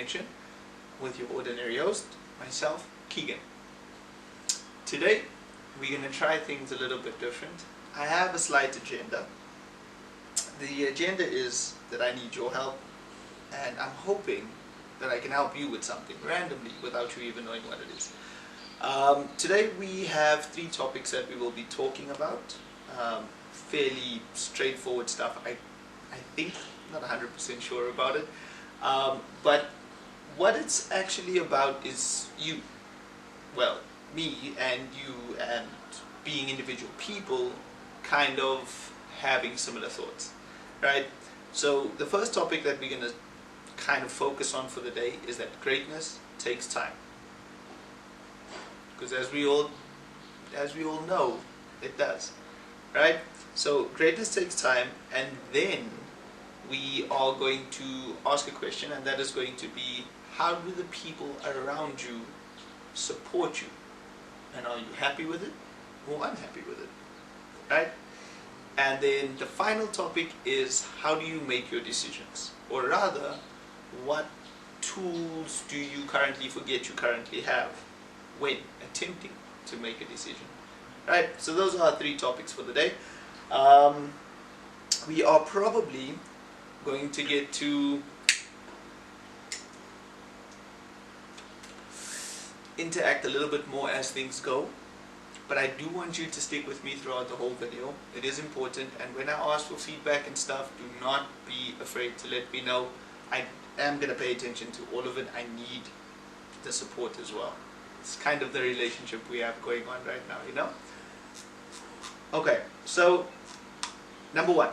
attention with your ordinary host, myself, Keegan. Today, we're going to try things a little bit different. I have a slight agenda. The agenda is that I need your help, and I'm hoping that I can help you with something randomly without you even knowing what it is. Today we have 3 topics that we will be talking about. Fairly straightforward stuff. I think, not 100% sure about it. But what it's actually about is you, well, me and you, and being individual people kind of having similar thoughts, right? So the first topic that we're going to kind of focus on for the day is that greatness takes time. Because as we all know, it does, right? So greatness takes time, and then we are going to ask a question, and that is going to be, how do the people around you support you? And are you happy with it or unhappy with it, right? And then the final topic is, how do you make your decisions? Or rather, what tools do you currently forget you currently have when attempting to make a decision? Right, so those are our 3 topics for the day. We are probably going to get to interact a little bit more as things go, but I do want you to stick with me throughout the whole video. It is important, and when I ask for feedback and stuff, do not be afraid to let me know. I am going to pay attention to all of it. I need the support as well. It's kind of the relationship we have going on right now, you know? Okay, so number 1.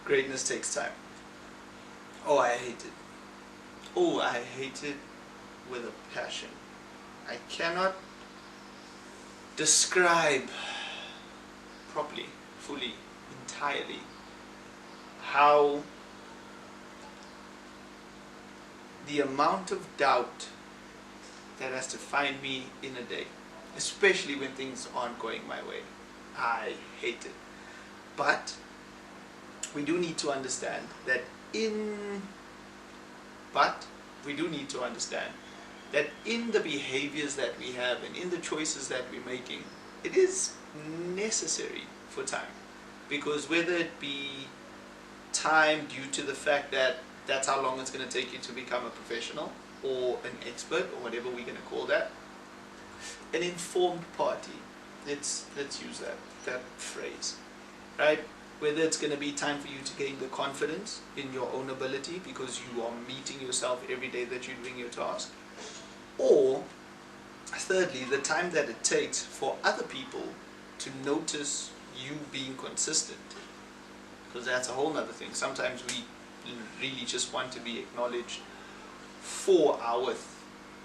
Greatness takes time. Oh, I hate it. Oh, I hate it with a passion. I cannot describe properly, fully, entirely how the amount of doubt that has to find me in a day, especially when things aren't going my way. I hate it. But we do need to understand that in the behaviors that we have and in the choices that we're making, it is necessary for time. Because whether it be time due to the fact that that's how long it's going to take you to become a professional or an expert or whatever we're going to call that, an informed party, let's use that phrase, right? Whether it's going to be time for you to gain the confidence in your own ability because you are meeting yourself every day that you're doing your task, or thirdly, the time that it takes for other people to notice you being consistent, because that's a whole other thing. Sometimes we really just want to be acknowledged for our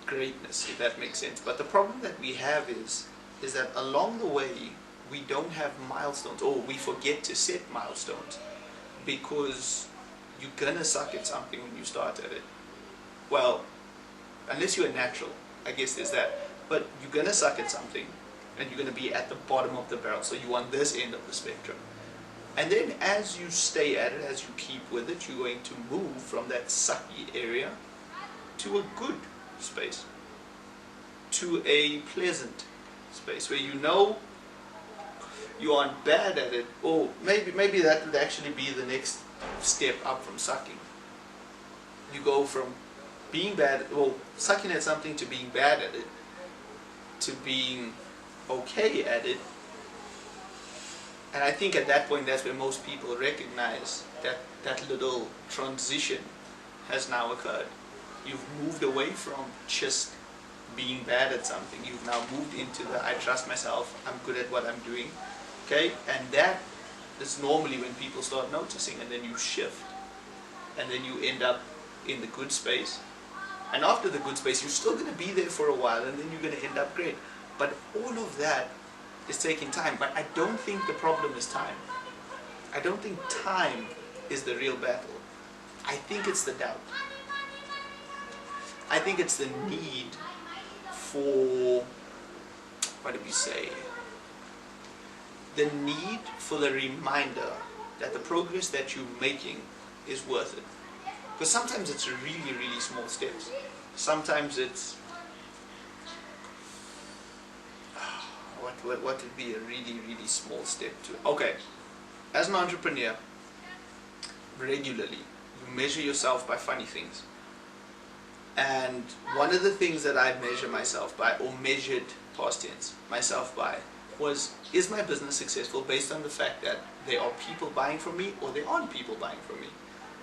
greatness, if that makes sense. But the problem that we have is that along the way we don't have milestones, or we forget to set milestones, because you're gonna suck at something when you start at it. Well, unless you're a natural, I guess there's that. But you're gonna suck at something, and you're gonna be at the bottom of the barrel, so you're on this end of the spectrum. And then as you stay at it, as you keep with it, you're going to move from that sucky area to a good space, to a pleasant space where you know you aren't bad at it, or maybe that would actually be the next step up from sucking. You go from being bad, well, sucking at something, to being bad at it, to being okay at it. And I think at that point, that's where most people recognize that that little transition has now occurred. You've moved away from just being bad at something. You've now moved into the, I trust myself, I'm good at what I'm doing. Okay? And that is normally when people start noticing, and then you shift. And then you end up in the good space. And after the good space, you're still going to be there for a while, and then you're going to end up great. But all of that is taking time. But I don't think the problem is time. I don't think time is the real battle. I think it's the doubt. I think it's the need for, what do we say? The need for the reminder that the progress that you're making is worth it. Because sometimes it's really, really small steps. Sometimes it's what would be a really, really small step to? Okay, as an entrepreneur, regularly you measure yourself by funny things. And one of the things that I measure myself by, or measured past tense myself by, was, is my business successful based on the fact that there are people buying from me or there aren't people buying from me?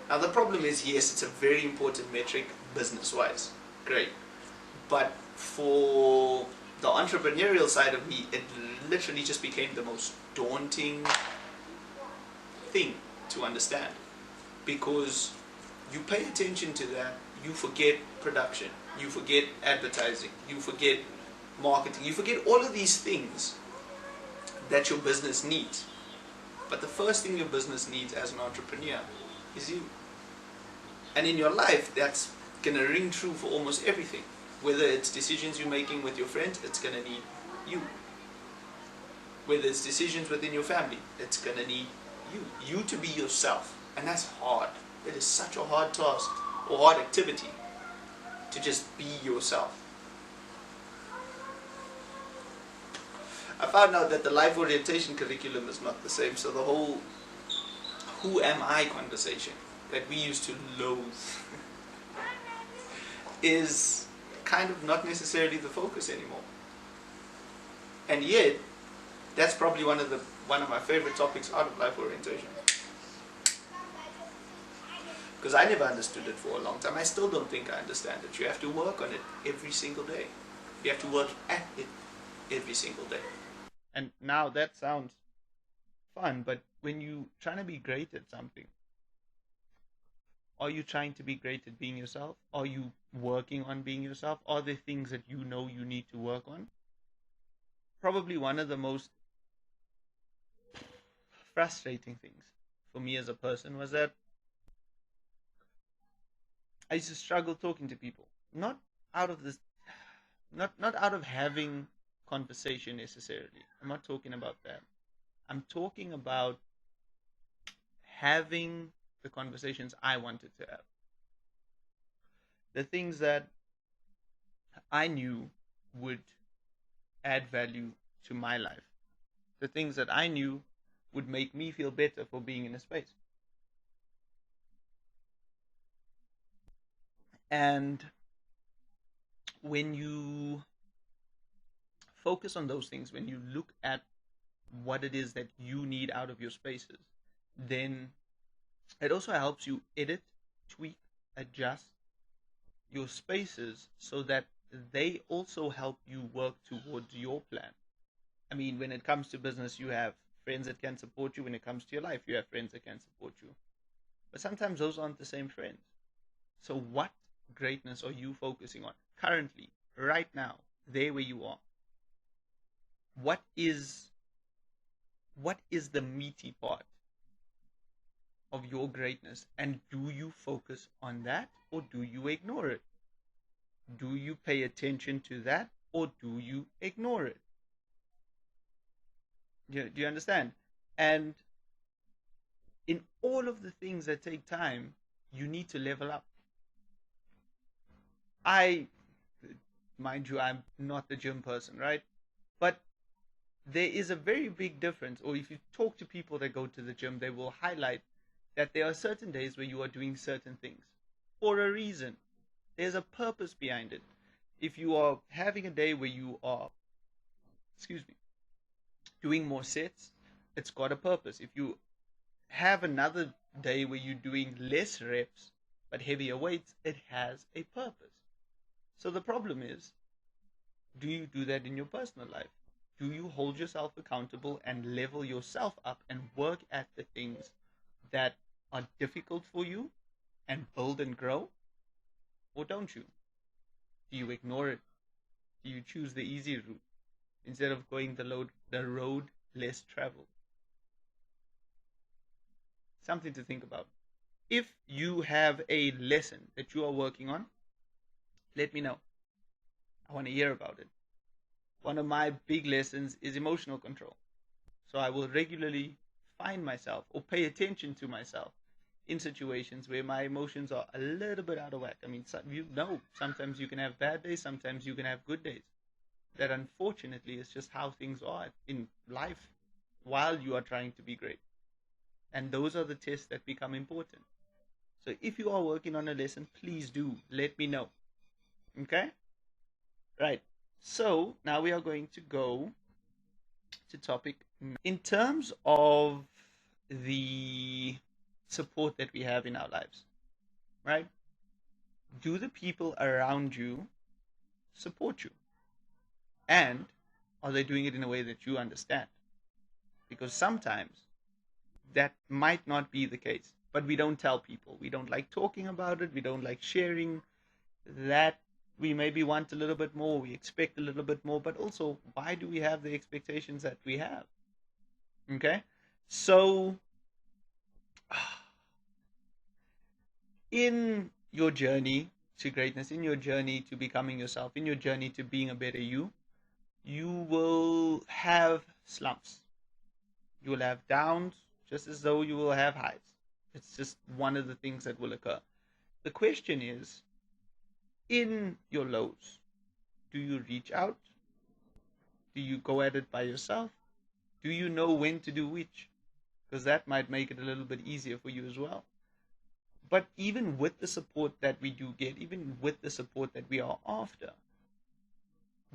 Now the problem is, yes, it's a very important metric business-wise, great. But for the entrepreneurial side of me, it literally just became the most daunting thing to understand. Because you pay attention to that, you forget production, you forget advertising, you forget marketing, you forget all of these things that your business needs. But the first thing your business needs as an entrepreneur is you. And in your life, that's going to ring true for almost everything. Whether it's decisions you're making with your friends, it's going to need you. Whether it's decisions within your family, it's going to need you. You to be yourself. And that's hard. It is such a hard task or hard activity to just be yourself. I found out that the life orientation curriculum is not the same, so the whole who am I conversation that we used to loathe is kind of not necessarily the focus anymore. And yet, that's probably one of my favorite topics out of life orientation. Because I never understood it for a long time. I still don't think I understand it. You have to work on it every single day. You have to work at it every single day. And now that sounds fun, but when you're trying to be great at something, are you trying to be great at being yourself? Are you working on being yourself? Are there things that you know you need to work on? Probably one of the most frustrating things for me as a person was that I used to struggle talking to people. Not out of this, not out of having conversation necessarily. I'm not talking about that. I'm talking about having the conversations I wanted to have. The things that I knew would add value to my life. The things that I knew would make me feel better for being in a space. And when you focus on those things, when you look at what it is that you need out of your spaces, then it also helps you edit, tweak, adjust your spaces so that they also help you work towards your plan. I mean, when it comes to business, you have friends that can support you. When it comes to your life, you have friends that can support you. But sometimes those aren't the same friends. So what greatness are you focusing on currently, right now, there where you are? What is the meaty part of your greatness? And do you focus on that, or do you ignore it? Do you pay attention to that, or do you ignore it? Do you understand? And in all of the things that take time, you need to level up. Mind you, I'm not the gym person, right? But there is a very big difference, or if you talk to people that go to the gym, they will highlight that there are certain days where you are doing certain things for a reason. There's a purpose behind it. If you are having a day where you are, doing more sets, it's got a purpose. If you have another day where you're doing less reps but heavier weights, it has a purpose. So the problem is, do you do that in your personal life? Do you hold yourself accountable and level yourself up and work at the things that are difficult for you and build and grow? Or don't you? Do you ignore it? Do you choose the easy route instead of going the road less traveled? Something to think about. If you have a lesson that you are working on, let me know. I want to hear about it. One of my big lessons is emotional control. So I will regularly find myself or pay attention to myself in situations where my emotions are a little bit out of whack. I mean, sometimes you can have bad days, sometimes you can have good days. That unfortunately is just how things are in life while you are trying to be great. And those are the tests that become important. So if you are working on a lesson, please do let me know. Okay? Right. So now we are going to go to topic in terms of the support that we have in our lives, right? Do the people around you support you? And are they doing it in a way that you understand? Because sometimes that might not be the case, but we don't tell people. We don't like talking about it. We don't like sharing that. We maybe want a little bit more. We expect a little bit more, but also, why do we have the expectations that we have? Okay. So in your journey to greatness, in your journey to becoming yourself, in your journey to being a better you, you will have slumps. You will have downs, just as though you will have highs. It's just one of the things that will occur. The question is, in your lows, do you reach out? Do you go at it by yourself? Do you know when to do which? Because that might make it a little bit easier for you as well. But even with the support that we do get, even with the support that we are after,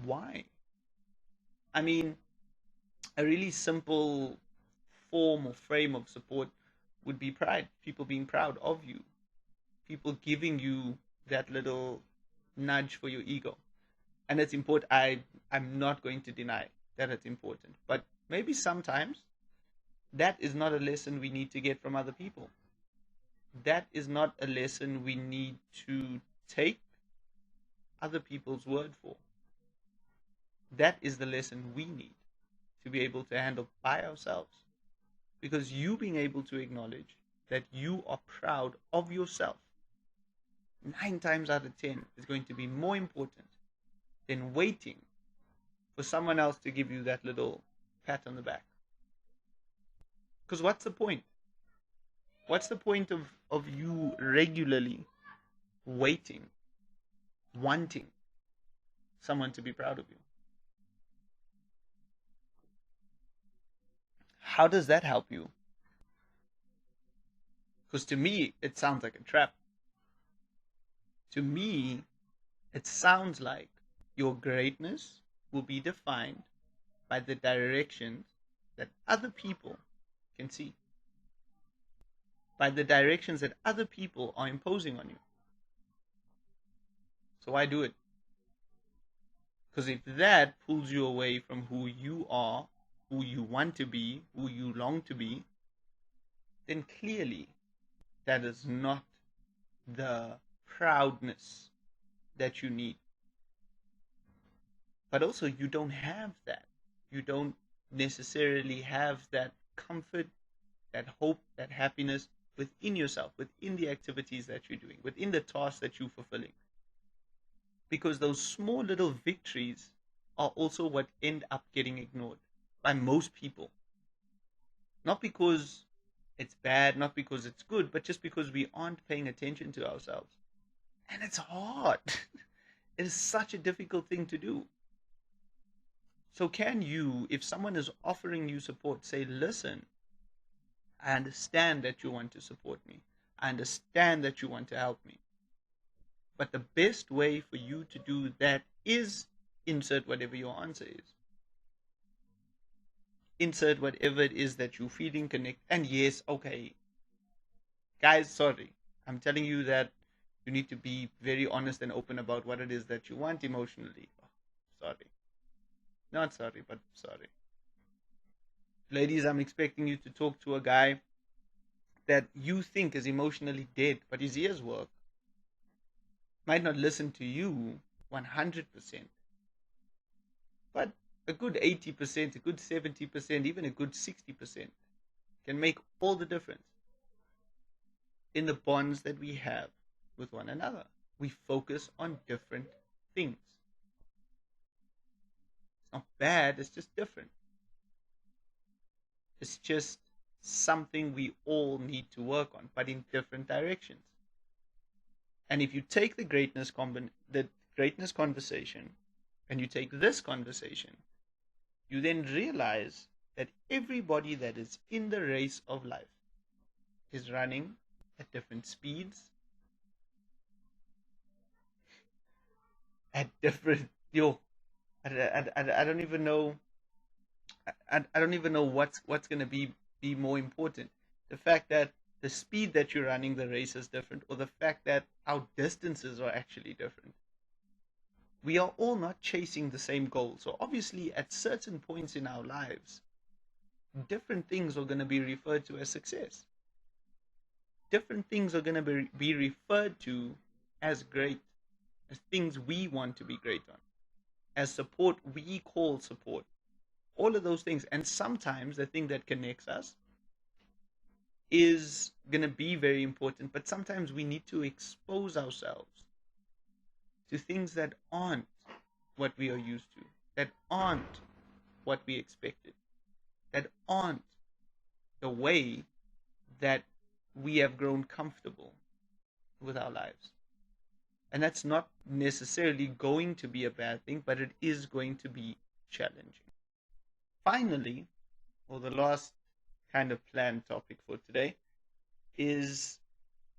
why? I mean, a really simple form or frame of support would be pride. People being proud of you. People giving you that little nudge for your ego. And it's important. I'm not going to deny that it's important. But maybe sometimes that is not a lesson we need to get from other people. That is not a lesson we need to take other people's word for. That is the lesson we need to be able to handle by ourselves. Because you being able to acknowledge that you are proud of yourself 9 times out of 10 is going to be more important than waiting for someone else to give you that little pat on the back. Because what's the point? What's the point of you regularly waiting, wanting someone to be proud of you? How does that help you? Because to me, it sounds like a trap. To me, it sounds like your greatness will be defined by the directions that other people can see, by the directions that other people are imposing on you. So why do it? Because if that pulls you away from who you are, who you want to be, who you long to be, then clearly that is not the proudness that you need. But also, you don't have that. You don't necessarily have that comfort, that hope, that happiness within yourself, within the activities that you're doing, within the tasks that you're fulfilling. Because those small little victories are also what end up getting ignored by most people. Not because it's bad, not because it's good, but just because we aren't paying attention to ourselves. And it's hard. It is such a difficult thing to do. So can you, if someone is offering you support, say, listen, I understand that you want to support me. I understand that you want to help me. But the best way for you to do that is insert whatever your answer is. Insert whatever it is that you're feeling, connect. And yes, okay. Guys, sorry. I'm telling you that you need to be very honest and open about what it is that you want emotionally. Oh, sorry. Not sorry, but sorry. Ladies, I'm expecting you to talk to a guy that you think is emotionally dead, but his ears work. Might not listen to you 100%, but a good 80%, a good 70%, even a good 60% can make all the difference in the bonds that we have with one another. We focus on different things. It's not bad, it's just different. It's just something we all need to work on, but in different directions. And if you take the greatness conversation, and you take this conversation, you then realize that everybody that is in the race of life is running at different speeds, at different I don't even know. I don't even know what's going to be more important. The fact that the speed that you're running the race is different, or the fact that our distances are actually different. We are all not chasing the same goal. So obviously, at certain points in our lives, different things are going to be referred to as success. Different things are going to be referred to as great, as things we want to be great on, as support we call support. All of those things. And sometimes the thing that connects us is going to be very important, but sometimes we need to expose ourselves to things that aren't what we are used to, that aren't what we expected, that aren't the way that we have grown comfortable with our lives. And that's not necessarily going to be a bad thing, but it is going to be challenging. Finally, or the last kind of planned topic for today, is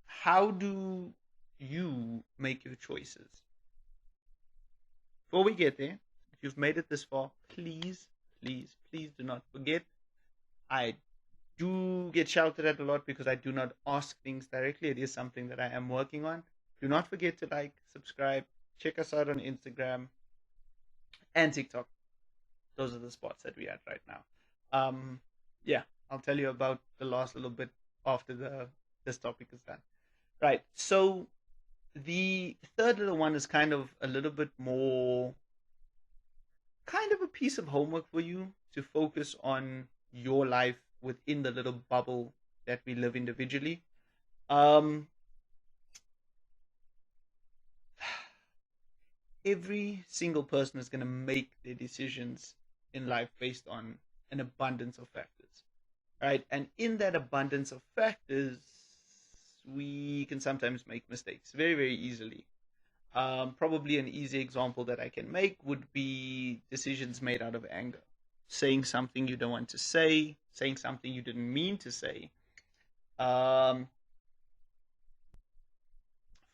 how do you make your choices? Before we get there, if you've made it this far, please, please, please do not forget, I do get shouted at a lot because I do not ask things directly. It is something that I am working on. Do not forget to like, subscribe, check us out on Instagram and TikTok. Those are the spots that we're at right now. Yeah, I'll tell you about the last little bit after this topic is done. Right, so the third little one is kind of a little bit more, kind of a piece of homework for you to focus on your life within the little bubble that we live individually. Every single person is going to make their decisions in life based on an abundance of factors, right? And in that abundance of factors, we can sometimes make mistakes very, very easily. Probably an easy example that I can make would be decisions made out of anger. Saying something you don't want to say, saying something you didn't mean to say.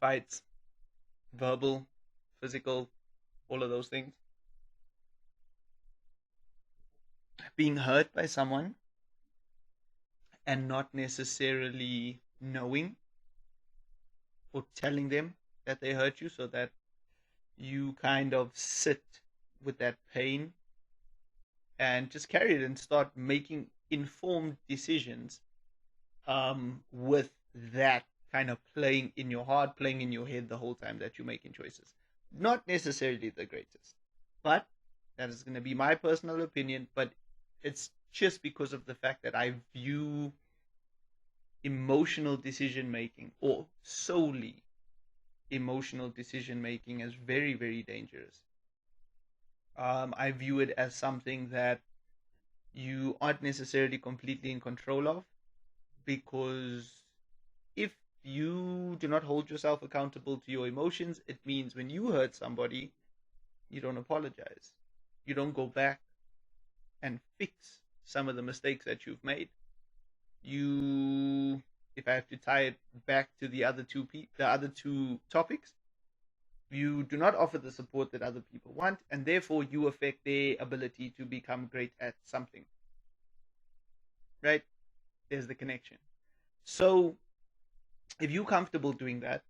Fights, verbal, physical, all of those things. Being hurt by someone and not necessarily knowing or telling them that they hurt you, so that you kind of sit with that pain and just carry it and start making informed decisions with that kind of playing in your heart, playing in your head the whole time that you're making choices. Not necessarily the greatest, but that is going to be my personal opinion. But it's just because of the fact that I view emotional decision making, or solely emotional decision making, as very, very dangerous. I view it as something that you aren't necessarily completely in control of, because if you do not hold yourself accountable to your emotions, it means when you hurt somebody, you don't apologize. You don't go back and fix some of the mistakes that you've made. You, if I have to tie it back to the other two topics, you do not offer the support that other people want, and therefore you affect their ability to become great at something. Right? There's the connection. So if you're comfortable doing that,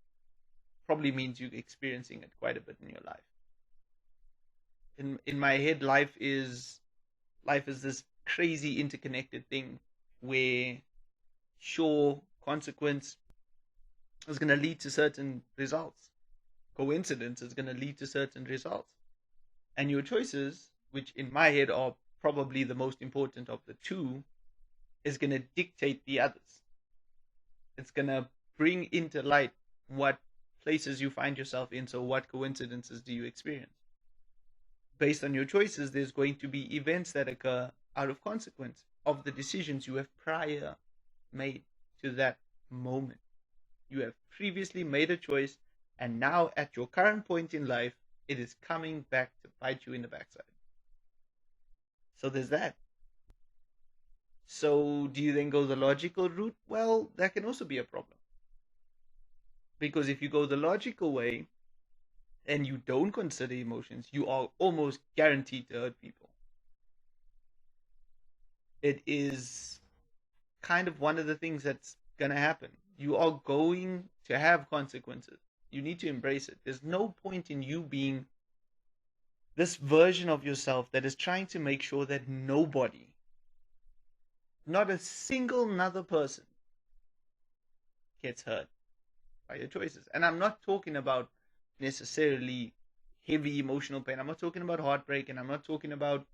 probably means you're experiencing it quite a bit in your life. In my head, life is this crazy interconnected thing where, sure, consequence is going to lead to certain results. Coincidence is going to lead to certain results. And your choices, which in my head are probably the most important of the two, is going to dictate the others. It's going to bring into light what places you find yourself in. So what coincidences do you experience? Based on your choices, there's going to be events that occur out of consequence. of the decisions you have prior made to that moment. You have previously made a choice, and now at your current point in life, it is coming back to bite you in the backside. So there's that. So do you then go the logical route? Well, that can also be a problem. Because if you go the logical way and you don't consider emotions, you are almost guaranteed to hurt people. It is kind of one of the things that's going to happen. You are going to have consequences. You need to embrace it. There's no point in you being this version of yourself that is trying to make sure that nobody, not a single another person, gets hurt by your choices. And I'm not talking about necessarily heavy emotional pain. I'm not talking about heartbreak, and I'm not talking about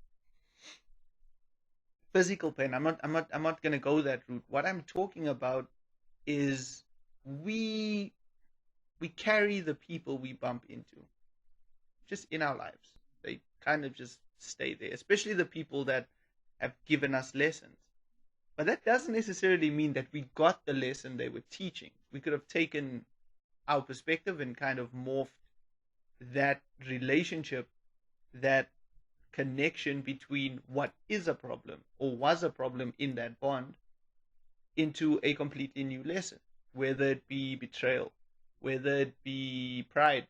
physical pain. I'm not gonna go that route. What I'm talking about is we carry the people we bump into just in our lives. They kind of just stay there, especially the people that have given us lessons. But that doesn't necessarily mean that we got the lesson they were teaching. We could have taken our perspective and kind of morphed that relationship, that connection between what is a problem or was a problem in that bond into a completely new lesson, whether it be betrayal, whether it be pride,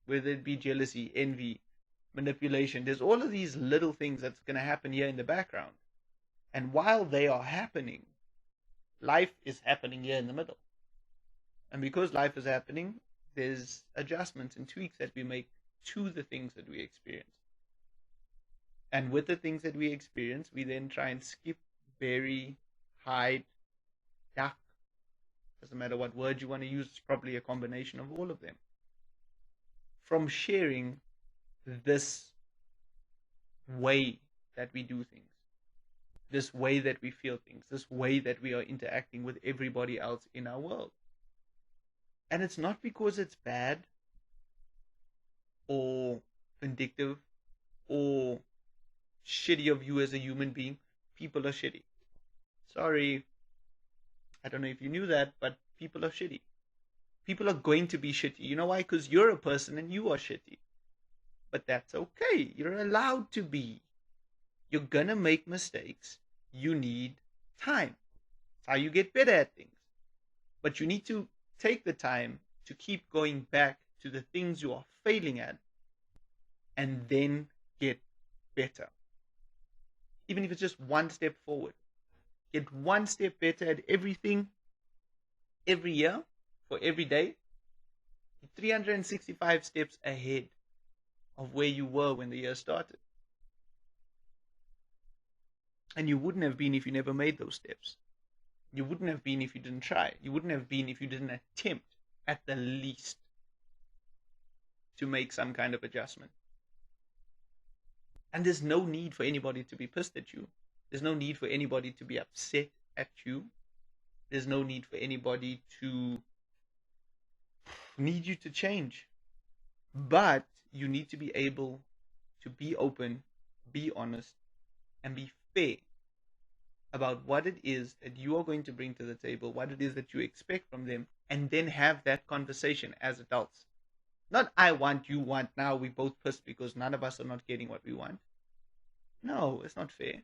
whether it be jealousy, envy, manipulation. There's all of these little things that's going to happen here in the background. And while they are happening, life is happening here in the middle. And because life is happening, there's adjustments and tweaks that we make to the things that we experience. And with the things that we experience, we then try and skip, bury, hide, duck. Doesn't matter what word you want to use, it's probably a combination of all of them. From sharing this way that we do things, this way that we feel things, this way that we are interacting with everybody else in our world. And it's not because it's bad or vindictive or shitty of you as a human being. People are shitty. Sorry. I don't know if you knew that, but people are shitty. People are going to be shitty. You know why? Because you're a person and you are shitty. But that's okay. You're allowed to be. You're gonna make mistakes. You need time. It's how you get better at things. But you need to take the time to keep going back to the things you are failing at and then get better. Even if it's just one step forward. Get one step better at everything every year for every day. 365 steps ahead of where you were when the year started. And you wouldn't have been if you never made those steps. You wouldn't have been if you didn't try. You wouldn't have been if you didn't attempt, at the least, to make some kind of adjustment. And there's no need for anybody to be pissed at you. There's no need for anybody to be upset at you. There's no need for anybody to need you to change. But you need to be able to be open, be honest, and be fair about what it is that you are going to bring to the table, what it is that you expect from them, and then have that conversation as adults. Not I want, you want, now we both pissed because none of us are not getting what we want. No, it's not fair.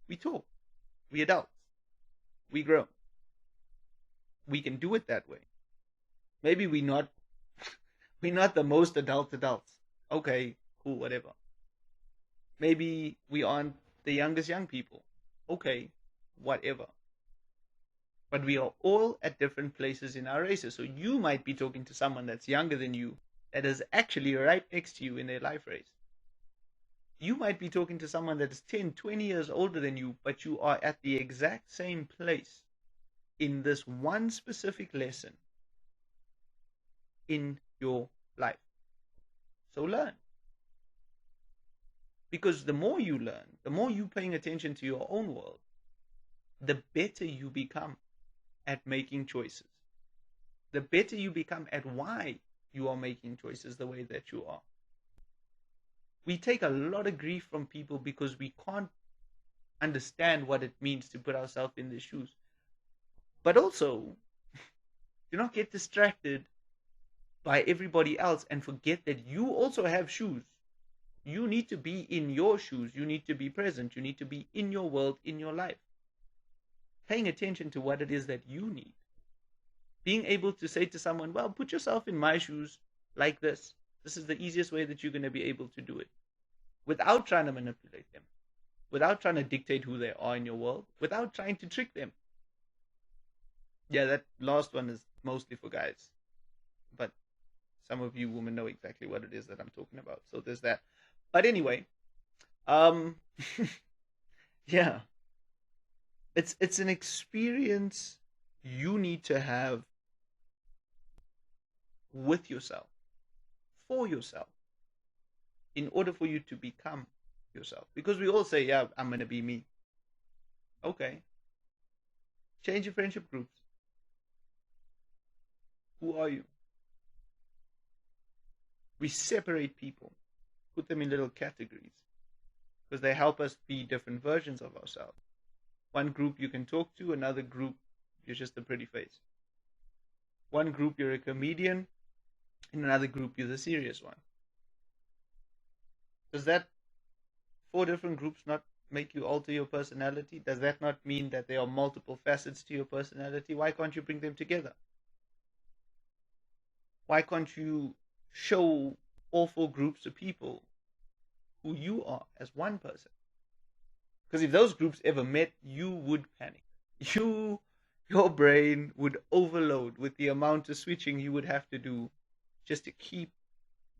We talk. We adults. We grow. We can do it that way. Maybe we're not the most adults. Okay, cool, whatever. Maybe we aren't the youngest young people. Okay, whatever. But we are all at different places in our races. So you might be talking to someone that's younger than you, that is actually right next to you in their life race. You might be talking to someone that is 10, 20 years older than you, but you are at the exact same place in this one specific lesson in your life. So learn. Because the more you learn, the more you paying attention to your own world, the better you become at making choices. The better you become at why you are making choices the way that you are. We take a lot of grief from people because we can't understand what it means to put ourselves in their shoes. But also, do not get distracted by everybody else and forget that you also have shoes. You need to be in your shoes. You need to be present. You need to be in your world, in your life. Paying attention to what it is that you need. Being able to say to someone, well, put yourself in my shoes like this. This is the easiest way that you're going to be able to do it. Without trying to manipulate them. Without trying to dictate who they are in your world. Without trying to trick them. Yeah, that last one is mostly for guys. But some of you women know exactly what it is that I'm talking about. So there's that. But anyway, yeah. It's an experience you need to have with yourself, for yourself, in order for you to become yourself. Because we all say, yeah, I'm going to be me. Okay. Change your friendship groups. Who are you? We separate people, put them in little categories, because they help us be different versions of ourselves. One group you can talk to, another group you're just a pretty face. One group you're a comedian, in another group you're the serious one. Does that 4 different groups not make you alter your personality? Does that not mean that there are multiple facets to your personality? Why can't you bring them together? Why can't you show all 4 groups of people who you are as one person? Because if those groups ever met, you would panic. Your brain would overload with the amount of switching you would have to do just to keep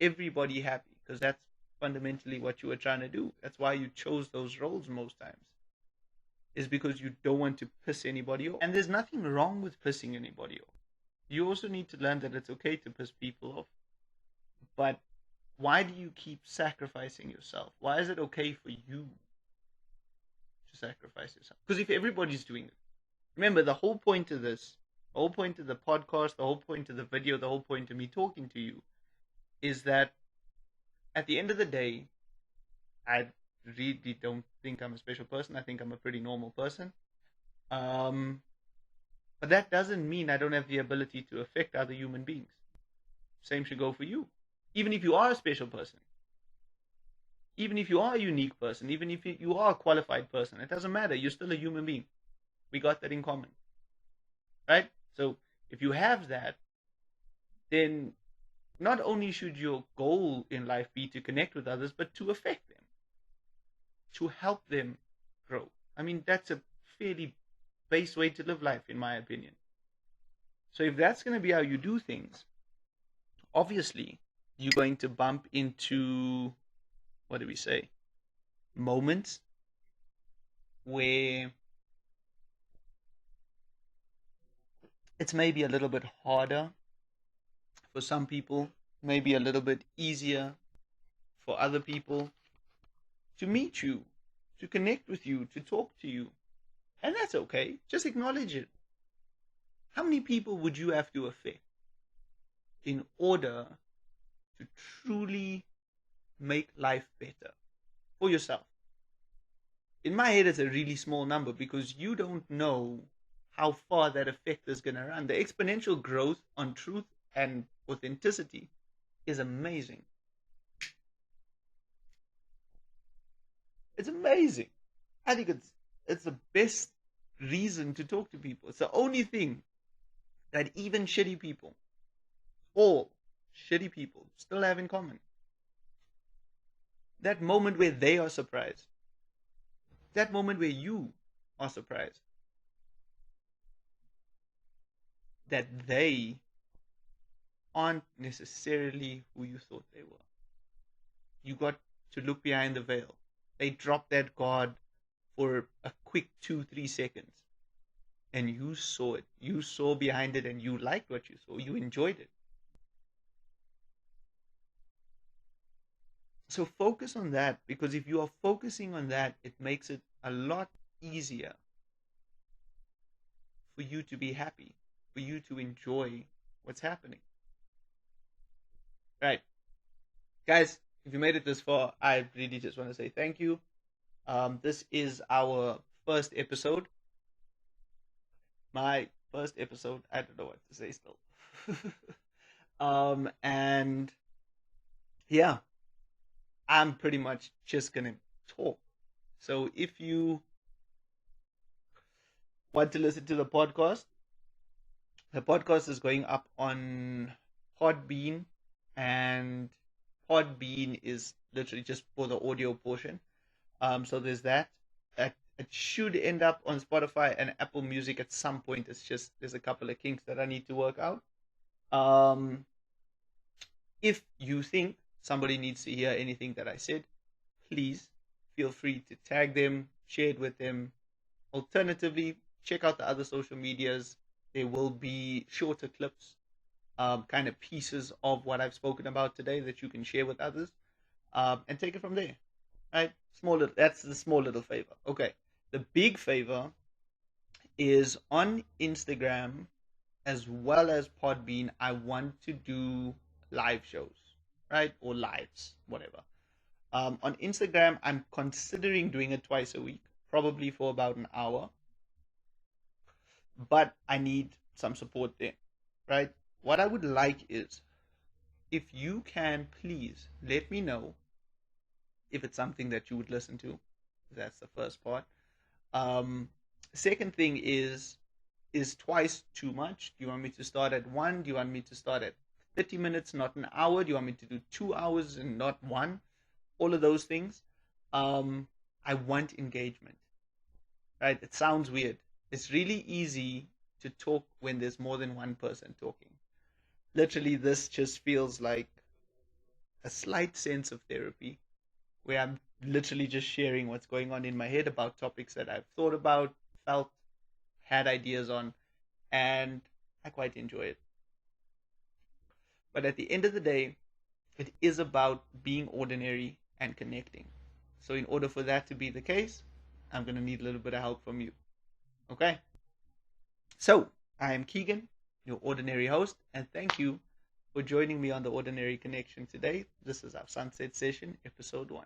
everybody happy. Because that's fundamentally what you were trying to do. That's why you chose those roles most times. Is because you don't want to piss anybody off. And there's nothing wrong with pissing anybody off. You also need to learn that it's okay to piss people off. But why do you keep sacrificing yourself? Why is it okay for you to sacrifice yourself? Because if everybody's doing it, remember the whole point of this, the whole point of the podcast, the whole point of the video, the whole point of me talking to you is that at the end of the day, I really don't think I'm a special person. I think I'm a pretty normal person. But that doesn't mean I don't have the ability to affect other human beings. Same should go for you. Even if you are a special person, even if you are a unique person, even if you are a qualified person, it doesn't matter. You're still a human being. We got that in common. Right? So if you have that, then not only should your goal in life be to connect with others, but to affect them, to help them grow. I mean, that's a fairly base way to live life, in my opinion. So if that's going to be how you do things, obviously you're going to bump into, what do we say, moments where it's maybe a little bit harder for some people, maybe a little bit easier for other people to meet you, to connect with you, to talk to you. And that's okay. Just acknowledge it. How many people would you have to affect in order to truly make life better for yourself? In my head, it's a really small number because you don't know how far that effect is going to run. The exponential growth on truth and authenticity is amazing. It's amazing. I think it's the best reason to talk to people. It's the only thing that even shitty people, all shitty people, still have in common. That moment where they are surprised. That moment where you are surprised. That they aren't necessarily who you thought they were. You got to look behind the veil. They dropped that guard for a quick 2-3 seconds. And you saw it. You saw behind it and you liked what you saw. You enjoyed it. So focus on that, because if you are focusing on that, it makes it a lot easier for you to be happy, for you to enjoy what's happening. Right. Guys, if you made it this far, I really just want to say thank you. This is our first episode. My first episode. I don't know what to say still. And yeah, I'm pretty much just gonna talk. So if you want to listen to the podcast is going up on Podbean, and Podbean is literally just for the audio portion. So there's that. It should end up on Spotify and Apple Music at some point. It's just there's a couple of kinks that I need to work out. Um, if you think somebody needs to hear anything that I said, please feel free to tag them, share it with them. Alternatively, check out the other social medias. There will be shorter clips, kind of pieces of what I've spoken about today that you can share with others, and take it from there. Right? Small little, that's the small little favor. Okay. The big favor is on Instagram as well as Podbean. I want to do live shows, right? Or lives, whatever. On Instagram, I'm considering doing it twice a week, probably for about an hour, but I need some support there, right? What I would like is if you can please let me know if it's something that you would listen to. That's the first part. Um, Second thing is twice too much? Do you want me to start at one? Do you want me to start at 30 minutes, not an hour? Do you want me to do 2 hours and not one? All of those things. I want engagement, right? It sounds weird. It's really easy to talk when there's more than one person talking. Literally, this just feels like a slight sense of therapy where I'm literally just sharing what's going on in my head about topics that I've thought about, felt, had ideas on, and I quite enjoy it. But at the end of the day, it is about being ordinary and connecting. So, in order for that to be the case, I'm going to need a little bit of help from you. Okay? So, I am Keegan, your ordinary host, and thank you for joining me on the Ordinary Connection today. This is our Sunset Session, episode 1.